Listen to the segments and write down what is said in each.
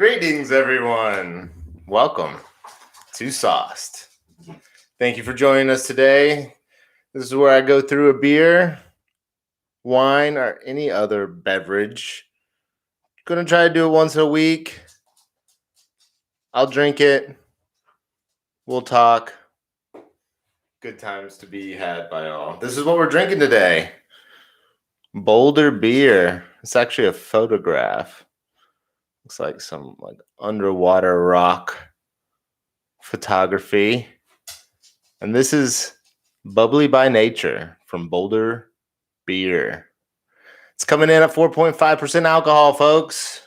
Greetings, everyone. Welcome to Sauced. Thank you for joining us today. This is where I go through a beer, wine, or any other beverage. Gonna try to do it once a week. I'll drink it. We'll talk. Good times to be had by all. This is what we're drinking today. Boulder beer. It's actually a photograph. Looks like some underwater rock photography. And this is Bubbly by Nature from Boulder Beer. It's coming in at 4.5% alcohol, folks.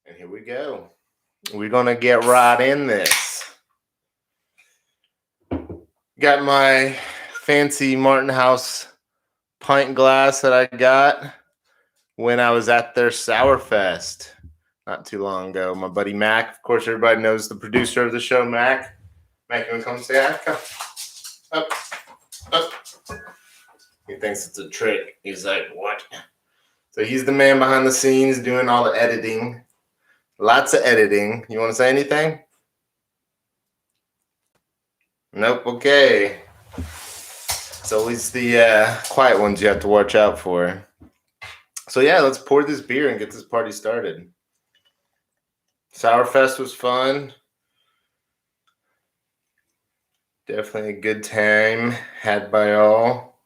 And here we go. We're going to get right in this. Got my fancy Martin House pint glass that I got when I was at their Sour Fest not too long ago. My buddy Mac, of course, everybody knows the producer of the show, Mac. Mac, you want to come say hi? Come. Up. He thinks it's a trick. He's like, what? So he's the man behind the scenes doing all the editing. Lots of editing. You want to say anything? Nope. Okay. It's always the quiet ones you have to watch out for. So yeah, let's pour this beer and get this party started. Sourfest was fun. Definitely a good time had by all,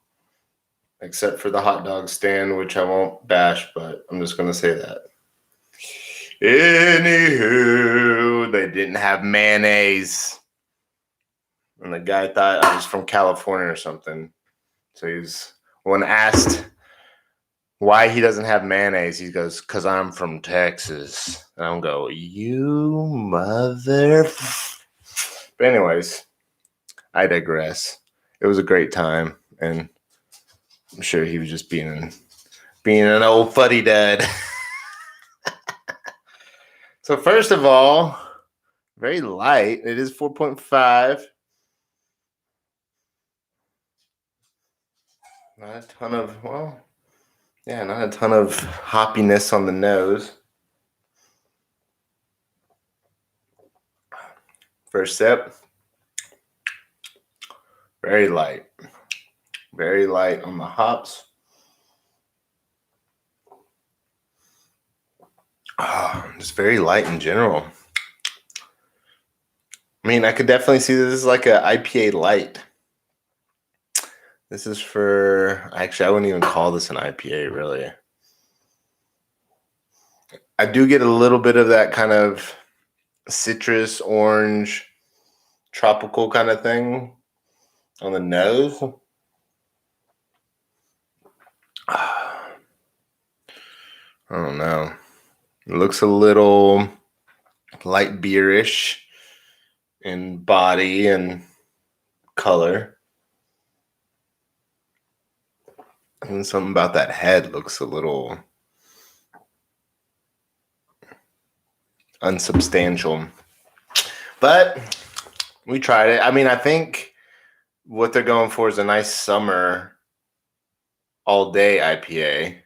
except for the hot dog stand, which I won't bash, but I'm just going to say that. Anywho, they didn't have mayonnaise. And the guy thought I was from California or something. So when asked why he doesn't have mayonnaise, he goes, because I'm from Texas. And I'm go, you mother. But anyways, I digress. It was a great time, and I'm sure he was just being an old fuddy-dud. So first of all, very light. It is 4.5. Not a ton of hoppiness on the nose. First sip. Very light. Very light on the hops. Just very light in general. I mean, I could definitely see this is like an IPA light. This is actually, I wouldn't even call this an IPA, really. I do get a little bit of that kind of citrus, orange, tropical kind of thing on the nose. I don't know. It looks a little light beerish in body and color. And something about that head looks a little unsubstantial. But we tried it. I mean, I think what they're going for is a nice summer all-day IPA.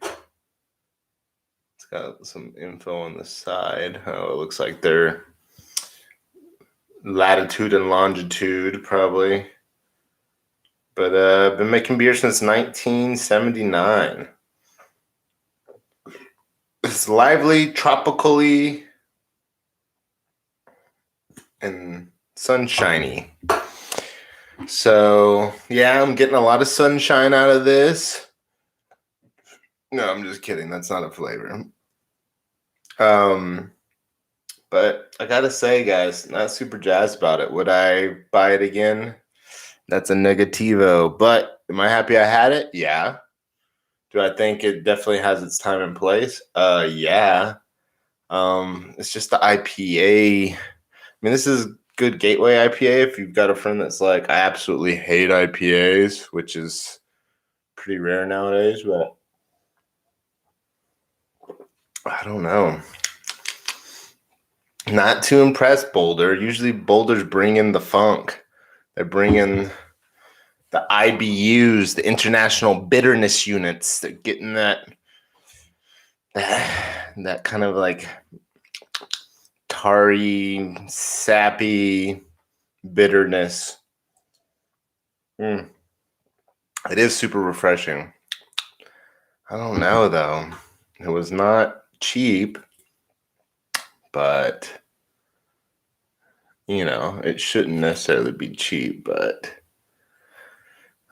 It's got some info on the side. Oh, it looks like their latitude and longitude, probably. But I've been making beer since 1979. It's lively, tropically, and sunshiny. So, yeah, I'm getting a lot of sunshine out of this. No, I'm just kidding. That's not a flavor. But I gotta say, guys, not super jazzed about it. Would I buy it again? That's a negativo. But am I happy I had it? Yeah. Do I think it definitely has its time and place? Yeah. It's just the IPA. I mean, this is good gateway IPA if you've got a friend that's like, I absolutely hate IPAs, which is pretty rare nowadays, but I don't know. Not too impressed, Boulder. Usually Boulder's bring in the funk. They bring in the IBUs, the international bitterness units. They're getting that kind of like tarry, sappy bitterness. It is super refreshing. I don't know, though. It was not cheap, but, it shouldn't necessarily be cheap, but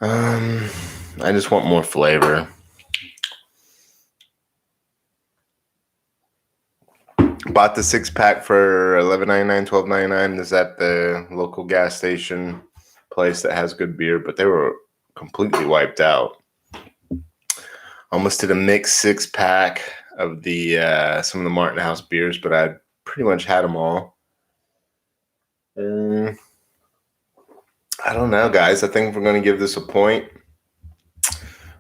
I just want more flavor. Bought the 6-pack for $11.99, $12.99. Is at the local gas station place that has good beer, but they were completely wiped out. Almost did a mixed 6-pack of the some of the Martin House beers, but I pretty much had them all. I don't know, guys. I think we're going to give this a point.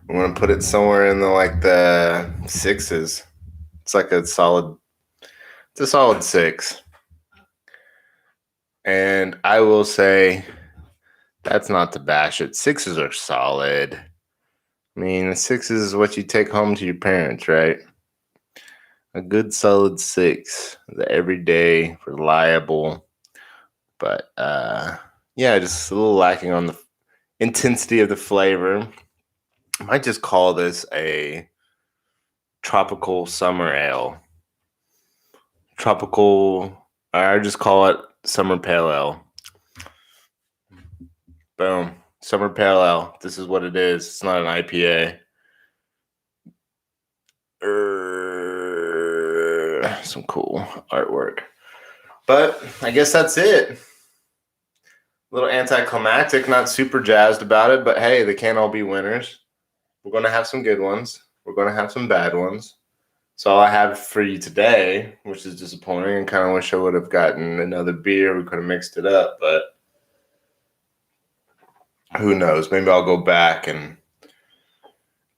I'm going to put it somewhere in the 6s. It's a solid 6. And I will say, that's not to bash it. 6s are solid. I mean, 6s is what you take home to your parents, right? A good solid 6. The everyday, reliable. But just a little lacking on the intensity of the flavor. I might just call this a tropical summer ale. I just call it summer pale ale. Boom. Summer pale ale. This is what it is. It's not an IPA. Some cool artwork. But I guess that's it. A little anticlimactic, not super jazzed about it, but hey, they can't all be winners. We're going to have some good ones. We're going to have some bad ones. So all I have for you today, which is disappointing, and kind of wish I would have gotten another beer. We could have mixed it up, but who knows? Maybe I'll go back and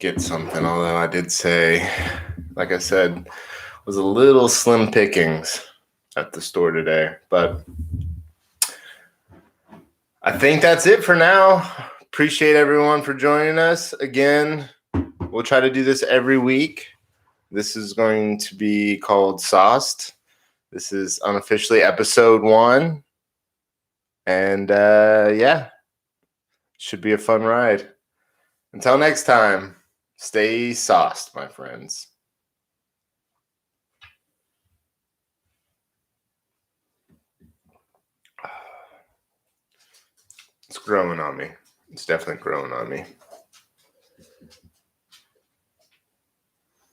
get something. Although I did say, like I said, was a little slim pickings at the store today. But I think that's it for now. Appreciate everyone for joining us. Again, we'll try to do this every week. This is going to be called Sauced. This is unofficially episode 1. And should be a fun ride. Until next time, stay sauced, my friends. It's growing on me. It's definitely growing on me.